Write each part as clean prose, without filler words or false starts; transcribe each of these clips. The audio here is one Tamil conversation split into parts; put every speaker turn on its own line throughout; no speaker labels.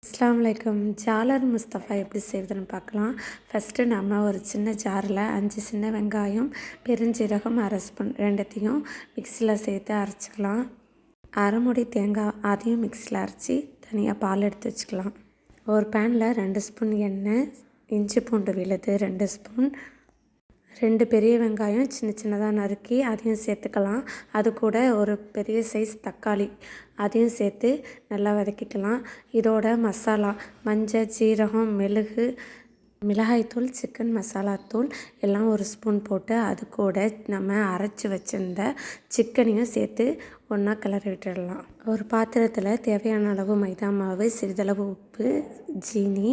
அஸ்ஸலாமு அலைக்கும். ஜாலர் முஸ்தஃபா எப்படி செய்கிறதுன்னு பார்க்கலாம். ஃபஸ்ட்டு நம்ம ஒரு சின்ன ஜாரில் 5 சின்ன வெங்காயம், பெருஞ்சீரகம், 1/2 ஸ்பூன் ரெண்டுத்தையும் மிக்சியில் சேர்த்து அரைச்சிக்கலாம். அரை மூடி தேங்காய் அதையும் மிக்சியில் அரைச்சி தனியாக பால் எடுத்து வச்சுக்கலாம். ஒரு பேனில் 2 ஸ்பூன் எண்ணெய், இஞ்சி பூண்டு விழுது 2 ஸ்பூன், 2 பெரிய வெங்காயம் சின்ன சின்னதாக நறுக்கி அதையும் சேர்த்துக்கலாம். அது கூட ஒரு பெரிய சைஸ் தக்காளி அதையும் சேர்த்து நல்லா வதக்கிக்கலாம். இதோட மசாலா மஞ்சள், ஜீரகம், மிளகு, மிளகாய்த்தூள், சிக்கன் மசாலாத்தூள் எல்லாம் 1 ஸ்பூன் போட்டு அது கூட நம்ம அரைச்சி வச்சுருந்த சிக்கனையும் சேர்த்து ஒன்றா கிளறி விட்டுடலாம். ஒரு பாத்திரத்தில் தேவையான அளவு மைதா மாவு, சிறிதளவு உப்பு, ஜீனி,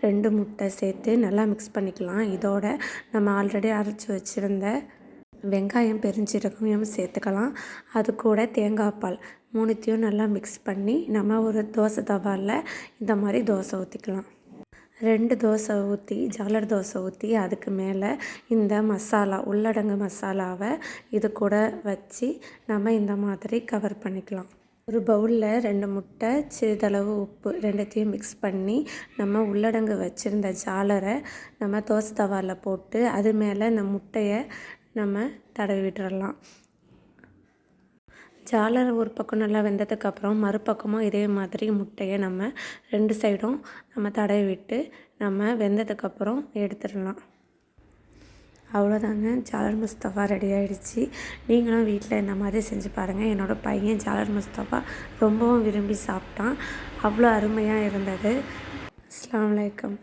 2 முட்டை சேர்த்து நல்லா மிக்ஸ் பண்ணிக்கலாம். இதோட நம்ம ஆல்ரெடி அரைச்சி வச்சுருந்த வெங்காயம், பெருஞ்சீரகம் சேர்த்துக்கலாம். அது கூட தேங்காய் பால் 3த்தையும் நல்லா மிக்ஸ் பண்ணி நம்ம ஒரு தோசை தவாவில் இந்த மாதிரி தோசை ஊற்றிக்கலாம். 2 தோசை ஊற்றி, ஜாலர் தோசை ஊற்றி அதுக்கு மேலே இந்த மசாலா உள்ளடங்கு மசாலாவை இது கூட வச்சு நம்ம இந்த மாதிரி கவர் பண்ணிக்கலாம். ஒரு பவுலில் 2 முட்டை, சிறிதளவு உப்பு 2த்தையும் மிக்ஸ் பண்ணி நம்ம உள்ளடங்கு வச்சுருந்த ஜாலரை நம்ம தோசை தவாவில் போட்டு அது மேலே இந்த முட்டையை நம்ம தடவி விட்டுறலாம். ஜாலர் ஒரு பக்கம் நல்லா வெந்ததுக்கப்புறம் மறுபக்கமும் இதே மாதிரி முட்டையை நம்ம 2 சைடும் நம்ம தடவி விட்டு நம்ம வெந்ததுக்கப்புறம் எடுத்துடலாம். அவ்வளோதாங்க, ஜாலர் முஸ்தஃபா ரெடி ஆகிடுச்சு. நீங்களும் வீட்டில் இந்த மாதிரி செஞ்சு பாருங்கள். என்னோடய பையன் ஜாலர் முஸ்தஃபா ரொம்பவும் விரும்பி சாப்பிட்டான். அவ்வளோ அருமையாக இருந்தது. அஸ்ஸலாமு அலைக்கும்.